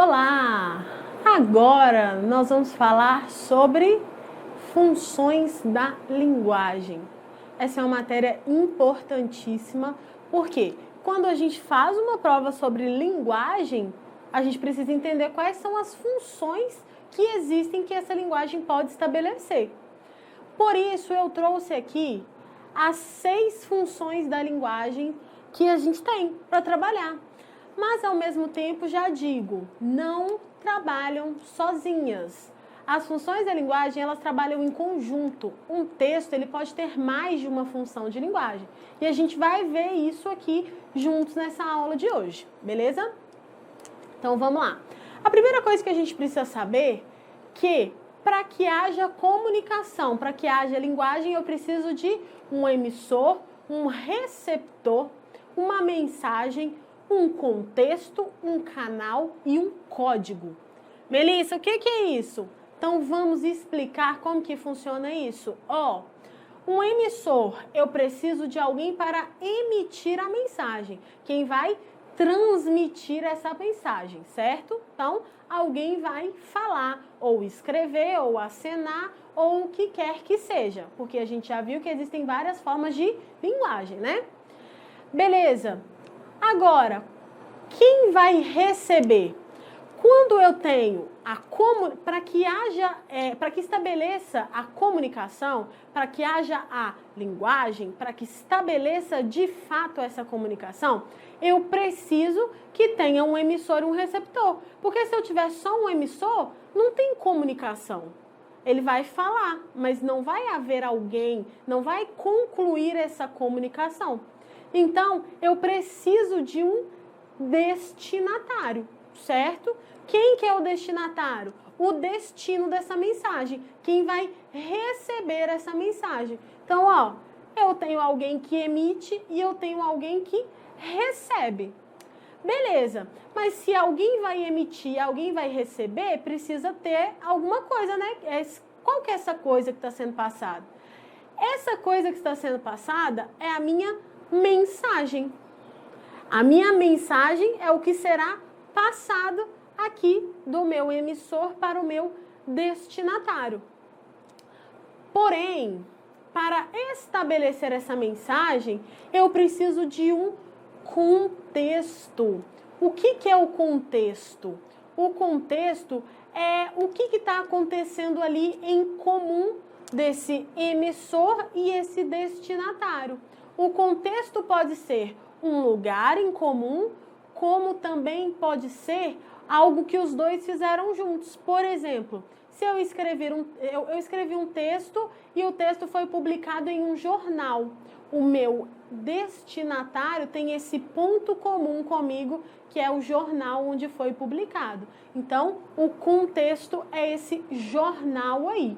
Olá! Agora nós vamos falar sobre funções da linguagem. Essa é uma matéria importantíssima, porque quando a gente faz uma prova sobre linguagem, a gente precisa entender quais são as funções que existem que essa linguagem pode estabelecer. Por isso eu trouxe aqui as 6 funções da linguagem que a gente tem para trabalhar. Mas, ao mesmo tempo, já digo, não trabalham sozinhas. As funções da linguagem, elas trabalham em conjunto. Um texto, ele pode ter mais de uma função de linguagem. E a gente vai ver isso aqui juntos nessa aula de hoje, beleza? Então, vamos lá. A primeira coisa que a gente precisa saber é que, para que haja comunicação, para que haja linguagem, eu preciso de um emissor, um receptor, uma mensagem, um contexto, um canal e um código. Melissa, o que é isso? Então vamos explicar como que funciona isso. Um emissor, eu preciso de alguém para emitir a mensagem. Quem vai transmitir essa mensagem, certo? Então, alguém vai falar, ou escrever, ou acenar, ou o que quer que seja. Porque a gente já viu que existem várias formas de linguagem, né? Beleza. Agora, quem vai receber? Quando eu tenho para que estabeleça a comunicação, para que haja a linguagem, para que estabeleça de fato essa comunicação, eu preciso que tenha um emissor e um receptor. Porque se eu tiver só um emissor, não tem comunicação. Ele vai falar, mas não vai haver alguém, não vai concluir essa comunicação. Então, eu preciso de um destinatário, certo? Quem que é o destinatário? O destino dessa mensagem. Quem vai receber essa mensagem. Então, eu tenho alguém que emite e eu tenho alguém que recebe. Beleza, mas se alguém vai emitir, alguém vai receber, precisa ter alguma coisa, né? Qual que é essa coisa que está sendo passada? Essa coisa que está sendo passada é a minha mensagem. A minha mensagem é o que será passado aqui do meu emissor para o meu destinatário. Porém, para estabelecer essa mensagem, eu preciso de um contexto. O que é o contexto? O contexto é o que está acontecendo ali em comum desse emissor e esse destinatário. O contexto pode ser um lugar em comum, como também pode ser algo que os dois fizeram juntos. Por exemplo, se eu escrevi um texto e o texto foi publicado em um jornal, o meu destinatário tem esse ponto comum comigo, que é o jornal onde foi publicado. Então, o contexto é esse jornal aí.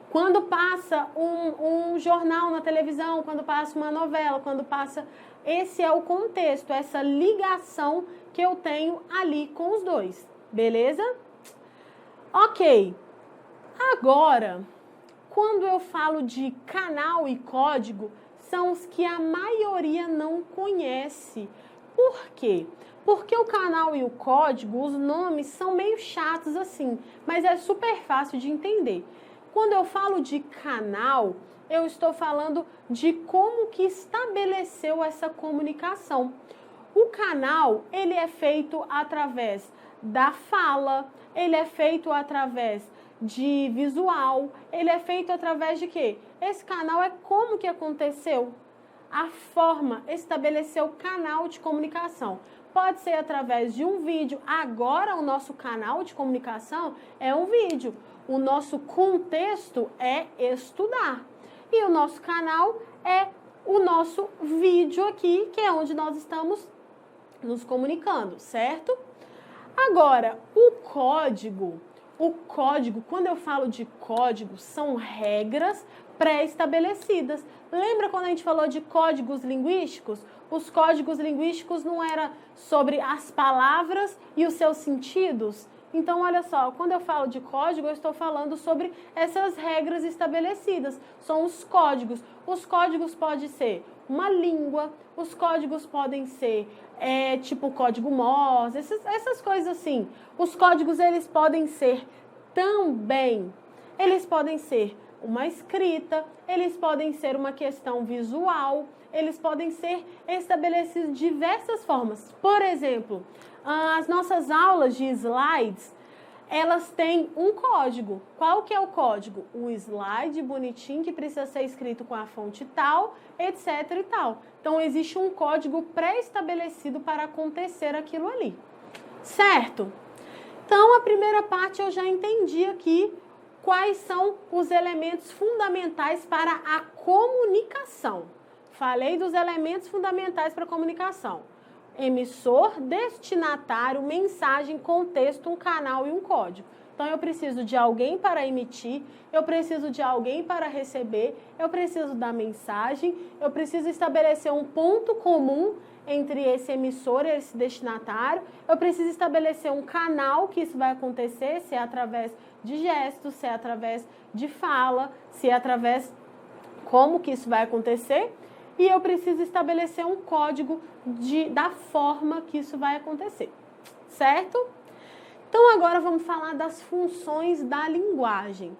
Quando passa um jornal na televisão, quando passa uma novela, quando passa... Esse é o contexto, essa ligação que eu tenho ali com os dois. Beleza? Ok. Agora, quando eu falo de canal e código, são os que a maioria não conhece. Por quê? Porque o canal e o código, os nomes são meio chatos assim, mas é super fácil de entender. Quando eu falo de canal, eu estou falando de como que estabeleceu essa comunicação. O canal, ele é feito através da fala, ele é feito através de visual, ele é feito através de quê? Esse canal é como que aconteceu. A forma estabeleceu o canal de comunicação. Pode ser através de um vídeo. Agora, o nosso canal de comunicação é um vídeo. O nosso contexto é estudar. E o nosso canal é o nosso vídeo aqui, que é onde nós estamos nos comunicando, certo? Agora, o código, quando eu falo de código, são regras pré-estabelecidas. Lembra quando a gente falou de códigos linguísticos? Os códigos linguísticos não era sobre as palavras e os seus sentidos? Então, olha só, quando eu falo de código, eu estou falando sobre essas regras estabelecidas. São os códigos. Os códigos podem ser uma língua, os códigos podem ser tipo código Morse, essas coisas assim. Os códigos, eles podem ser também, eles podem ser uma escrita, eles podem ser uma questão visual, eles podem ser estabelecidos de diversas formas. Por exemplo, as nossas aulas de slides, elas têm um código. Qual que é o código? Um slide bonitinho que precisa ser escrito com a fonte tal, etc e tal. Então, existe um código pré-estabelecido para acontecer aquilo ali. Certo? Então, a primeira parte eu já entendi aqui quais são os elementos fundamentais para a comunicação. Falei dos elementos fundamentais para a comunicação. Emissor, destinatário, mensagem, contexto, um canal e um código. Então, eu preciso de alguém para emitir, eu preciso de alguém para receber, eu preciso da mensagem, eu preciso estabelecer um ponto comum entre esse emissor e esse destinatário, eu preciso estabelecer um canal que isso vai acontecer, se é através de gestos, se é através de fala, se é através como que isso vai acontecer, e eu preciso estabelecer um código da forma que isso vai acontecer, certo? Então, agora vamos falar das funções da linguagem.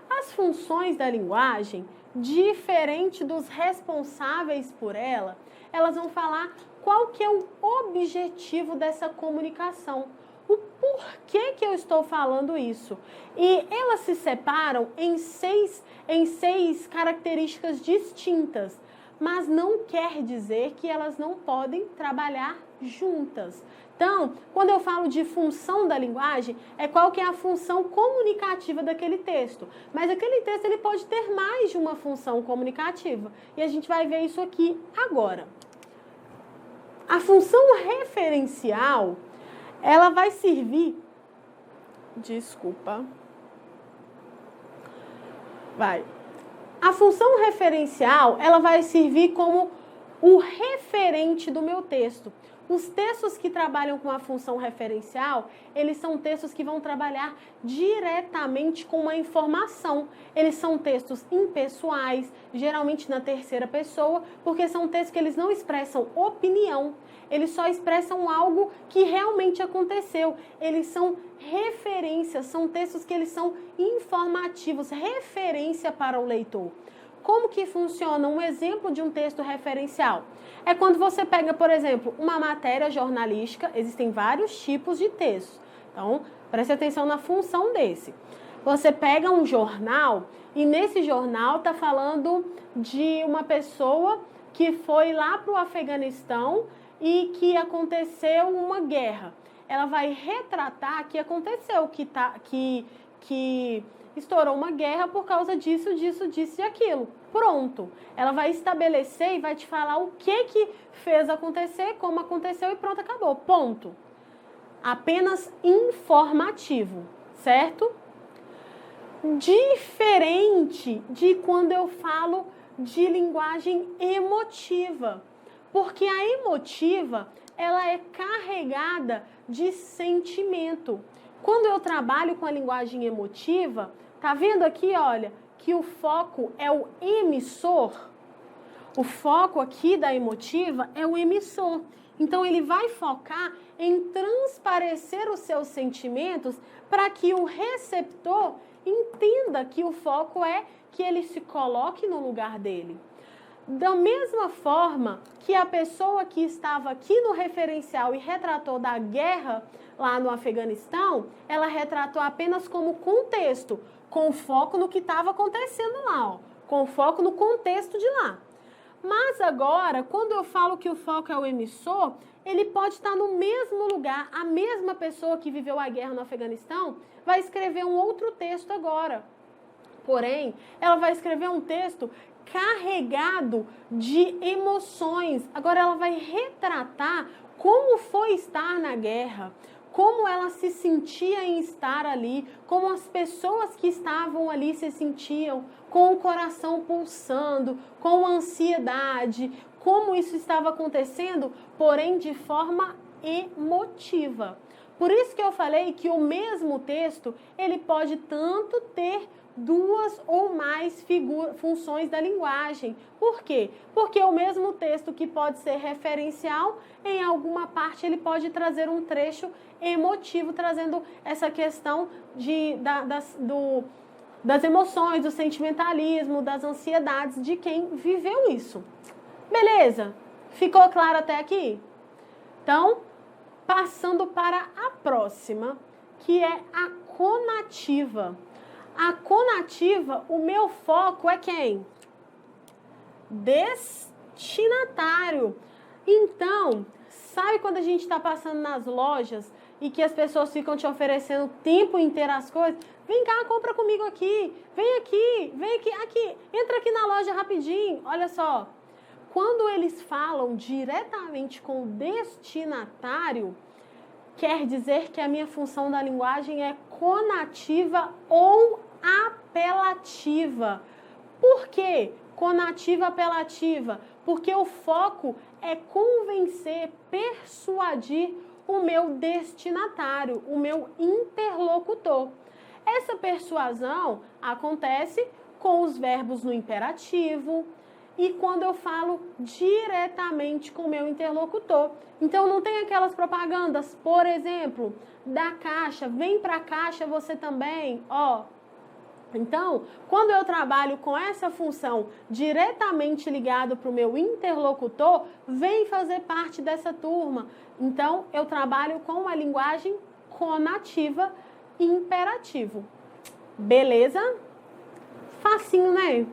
As funções da linguagem, diferente dos responsáveis por ela, elas vão falar qual que é o objetivo dessa comunicação. O porquê que eu estou falando isso. E elas se separam em seis características distintas, mas não quer dizer que elas não podem trabalhar juntas. Então, quando eu falo de função da linguagem, é qual que é a função comunicativa daquele texto. Mas aquele texto ele pode ter mais de uma função comunicativa. E a gente vai ver isso aqui agora. A função referencial, ela vai servir... Desculpa. A função referencial, ela vai servir como o referente do meu texto. Os textos que trabalham com a função referencial, eles são textos que vão trabalhar diretamente com uma informação. Eles são textos impessoais, geralmente na terceira pessoa, porque são textos que eles não expressam opinião, eles só expressam algo que realmente aconteceu. Eles são referências, são textos que eles são informativos, referência para o leitor. Como que funciona um exemplo de um texto referencial? É quando você pega, por exemplo, uma matéria jornalística, existem vários tipos de textos. Então, preste atenção na função desse. Você pega um jornal e nesse jornal está falando de uma pessoa que foi lá para o Afeganistão e que aconteceu uma guerra. Ela vai retratar que aconteceu, que estourou uma guerra por causa disso e aquilo. Pronto. Ela vai estabelecer e vai te falar o que fez acontecer, como aconteceu e pronto, acabou. Ponto. Apenas informativo, certo? Diferente de quando eu falo de linguagem emotiva. Porque a emotiva, ela é carregada de sentimento. Quando eu trabalho com a linguagem emotiva, tá vendo aqui, olha, que o foco é o emissor? O foco aqui da emotiva é o emissor. Então, ele vai focar em transparecer os seus sentimentos para que o receptor entenda que o foco é que ele se coloque no lugar dele. Da mesma forma que a pessoa que estava aqui no referencial e retratou da guerra lá no Afeganistão, ela retratou apenas como contexto, com foco no que estava acontecendo lá, ó, com foco no contexto de lá. Mas agora, quando eu falo que o foco é o emissor, ele pode estar no mesmo lugar. A mesma pessoa que viveu a guerra no Afeganistão vai escrever um outro texto agora. Porém, ela vai escrever um texto carregado de emoções. Agora ela vai retratar como foi estar na guerra, como ela se sentia em estar ali, como as pessoas que estavam ali se sentiam, com o coração pulsando, com ansiedade, como isso estava acontecendo, porém de forma emotiva. Por isso que eu falei que o mesmo texto, ele pode tanto ter duas ou mais funções da linguagem. Por quê? Porque o mesmo texto que pode ser referencial, em alguma parte ele pode trazer um trecho emotivo, trazendo essa questão das emoções, do sentimentalismo, das ansiedades de quem viveu isso. Beleza? Ficou claro até aqui? Então, passando para a próxima, que é a conativa. A conativa, o meu foco é quem? Destinatário. Então, sabe quando a gente está passando nas lojas e que as pessoas ficam te oferecendo o tempo inteiro as coisas? Vem cá, compra comigo aqui. Vem aqui, aqui. Entra aqui na loja rapidinho. Olha só. Quando eles falam diretamente com o destinatário, quer dizer que a minha função da linguagem é conativa ou apelativa. Por quê? Conativa, apelativa. Porque o foco é convencer, persuadir o meu destinatário, o meu interlocutor. Essa persuasão acontece com os verbos no imperativo e quando eu falo diretamente com o meu interlocutor. Então, não tem aquelas propagandas, por exemplo, da Caixa, vem pra Caixa você também, ó. Então, quando eu trabalho com essa função diretamente ligado para o meu interlocutor, vem fazer parte dessa turma. Então, eu trabalho com uma linguagem conativa imperativo. Beleza? Facinho, né?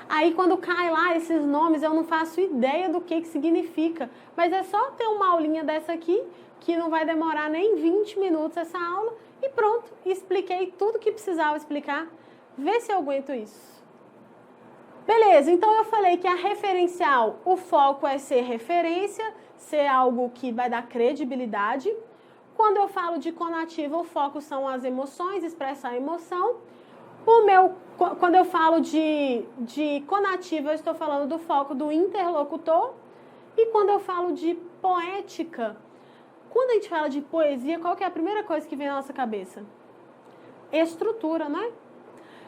Aí, quando cai lá esses nomes, eu não faço ideia do que significa. Mas é só ter uma aulinha dessa aqui, que não vai demorar nem 20 minutos essa aula. E pronto, expliquei tudo que precisava explicar. Vê se eu aguento isso. Beleza, então eu falei que a referencial, o foco é ser referência, ser algo que vai dar credibilidade. Quando eu falo de conativa, o foco são as emoções, expressar a emoção. Quando eu falo de conativa, eu estou falando do foco do interlocutor. E quando eu falo de poética, quando a gente fala de poesia, qual que é a primeira coisa que vem na nossa cabeça? Estrutura, né?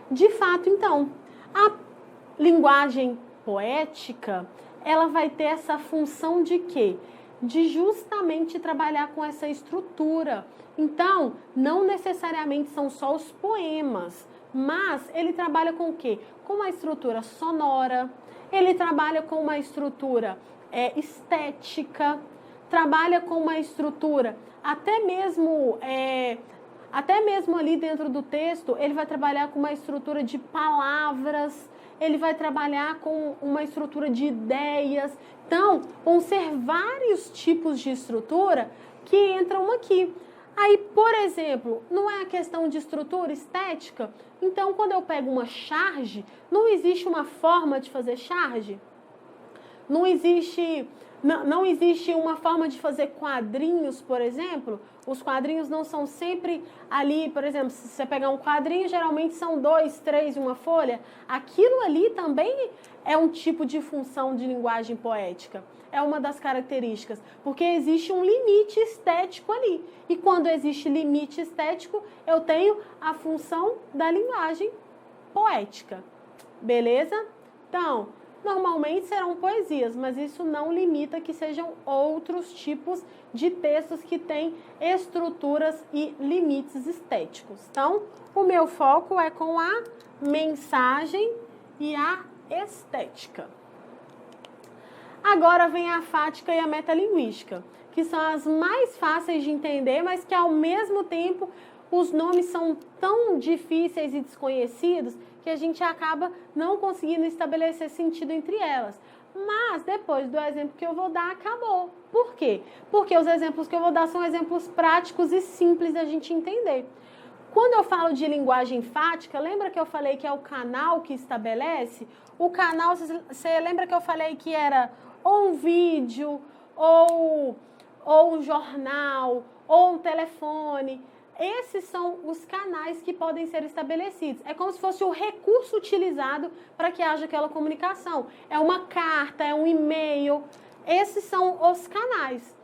De fato, então, a linguagem poética, ela vai ter essa função de quê? De justamente trabalhar com essa estrutura. Então, não necessariamente são só os poemas, mas ele trabalha com o quê? Com uma estrutura sonora, ele trabalha com uma estrutura estética, trabalha com uma estrutura até mesmo ali dentro do texto, ele vai trabalhar com uma estrutura de palavras, ele vai trabalhar com uma estrutura de ideias. Então, vão ser vários tipos de estrutura que entram aqui. Aí, por exemplo, não é a questão de estrutura estética? Então, quando eu pego uma charge, não existe uma forma de fazer charge? Não existe uma forma de fazer quadrinhos, por exemplo? Os quadrinhos não são sempre ali, por exemplo, se você pegar um quadrinho, geralmente são 2, 3 em uma folha. Aquilo ali também é um tipo de função de linguagem poética. É uma das características, porque existe um limite estético ali. E quando existe limite estético, eu tenho a função da linguagem poética. Beleza? Então, normalmente serão poesias, mas isso não limita que sejam outros tipos de textos que têm estruturas e limites estéticos. Então, o meu foco é com a mensagem e a estética. Agora vem a fática e a metalinguística, que são as mais fáceis de entender, mas que ao mesmo tempo os nomes são tão difíceis e desconhecidos que a gente acaba não conseguindo estabelecer sentido entre elas. Mas depois do exemplo que eu vou dar, acabou. Por quê? Porque os exemplos que eu vou dar são exemplos práticos e simples da gente entender. Quando eu falo de linguagem fática, lembra que eu falei que é o canal que estabelece? O canal, você lembra que eu falei que era ou um vídeo, ou um jornal, ou um telefone? Esses são os canais que podem ser estabelecidos. É como se fosse o recurso utilizado para que haja aquela comunicação. É uma carta, é um e-mail. Esses são os canais.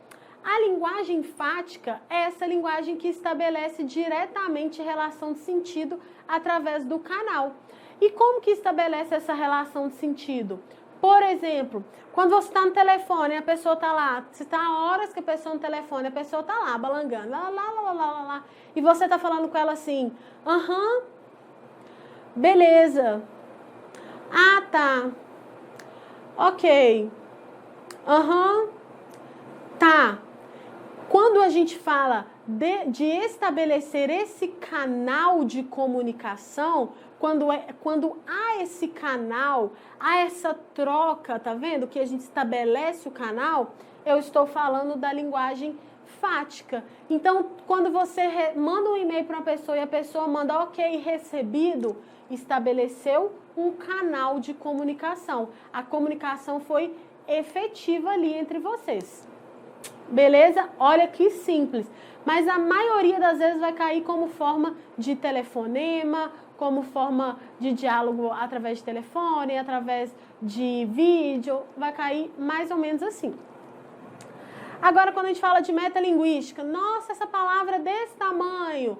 A linguagem fática é essa linguagem que estabelece diretamente relação de sentido através do canal. E como que estabelece essa relação de sentido? Por exemplo, quando você está no telefone, a pessoa está lá, você está há horas que a pessoa no telefone, a pessoa está lá, balangando, lá, e você está falando com ela assim, aham, beleza, ah, tá, ok, aham, tá. Quando a gente fala de estabelecer esse canal de comunicação, quando há esse canal, há essa troca, tá vendo? Que a gente estabelece o canal, eu estou falando da linguagem fática. Então, quando você manda um e-mail para uma pessoa e a pessoa manda ok, recebido, estabeleceu um canal de comunicação. A comunicação foi efetiva ali entre vocês. Beleza? Olha que simples. Mas a maioria das vezes vai cair como forma de telefonema, como forma de diálogo através de telefone, através de vídeo, vai cair mais ou menos assim. Agora, quando a gente fala de metalinguística, nossa, essa palavra desse tamanho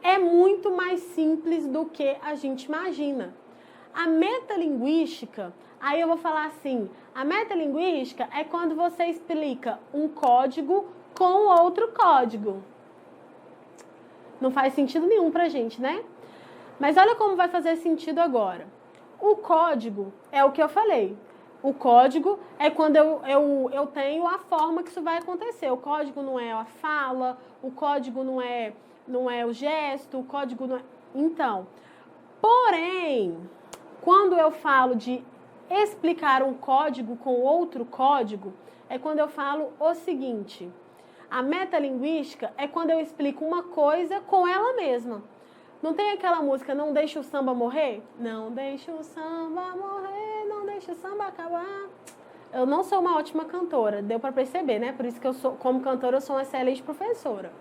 é muito mais simples do que a gente imagina. A metalinguística, aí eu vou falar assim, a metalinguística é quando você explica um código com outro código. Não faz sentido nenhum pra gente, né? Mas olha como vai fazer sentido agora. O código é o que eu falei. O código é quando eu tenho a forma que isso vai acontecer. O código não é a fala, o código não é o gesto, o código não é... Então, porém, quando eu falo de explicar um código com outro código, é quando eu falo o seguinte: a metalinguística é quando eu explico uma coisa com ela mesma. Não tem aquela música, não deixa o samba morrer? Não deixa o samba morrer, não deixa o samba acabar. Eu não sou uma ótima cantora, deu para perceber, né? Por isso que eu sou, como cantora, eu sou uma excelente professora.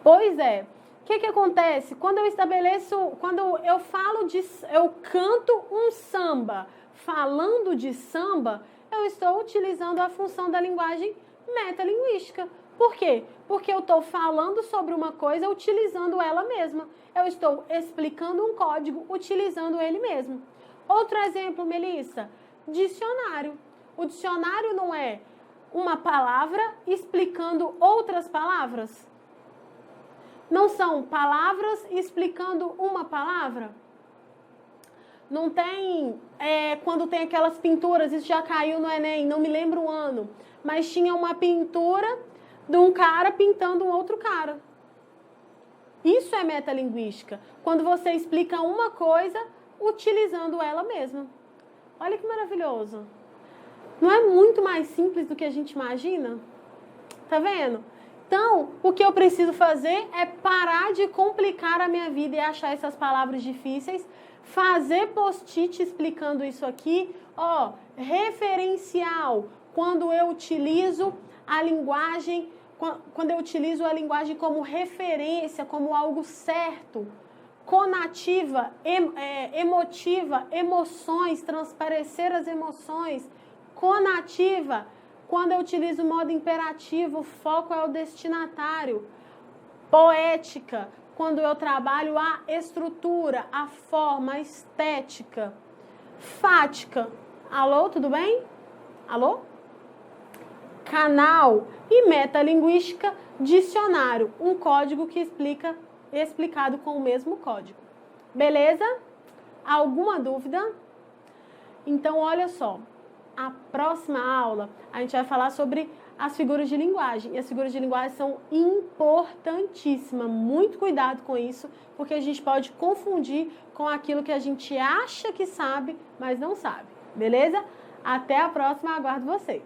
Pois é. O que acontece? Quando eu canto um samba, falando de samba, eu estou utilizando a função da linguagem metalinguística. Por quê? Porque eu estou falando sobre uma coisa utilizando ela mesma. Eu estou explicando um código utilizando ele mesmo. Outro exemplo, Melissa, dicionário. O dicionário não é uma palavra explicando outras palavras? Não são palavras explicando uma palavra? Não tem, quando tem aquelas pinturas, isso já caiu no Enem, não me lembro o ano, mas tinha uma pintura de um cara pintando um outro cara. Isso é metalinguística, quando você explica uma coisa utilizando ela mesma. Olha que maravilhoso. Não é muito mais simples do que a gente imagina? Tá vendo? Então, o que eu preciso fazer é parar de complicar a minha vida e achar essas palavras difíceis, fazer post-it explicando isso aqui, referencial, quando eu utilizo a linguagem como referência, como algo certo, conativa, emotiva, emoções, transparecer as emoções, conativa, quando eu utilizo o modo imperativo, o foco é o destinatário. Poética, quando eu trabalho a estrutura, a forma, a estética. Fática. Alô, tudo bem? Alô? Canal e metalinguística, dicionário. Um código que explicado com o mesmo código. Beleza? Alguma dúvida? Então, olha só. A próxima aula, a gente vai falar sobre as figuras de linguagem. E as figuras de linguagem são importantíssimas. Muito cuidado com isso, porque a gente pode confundir com aquilo que a gente acha que sabe, mas não sabe. Beleza? Até a próxima, aguardo vocês.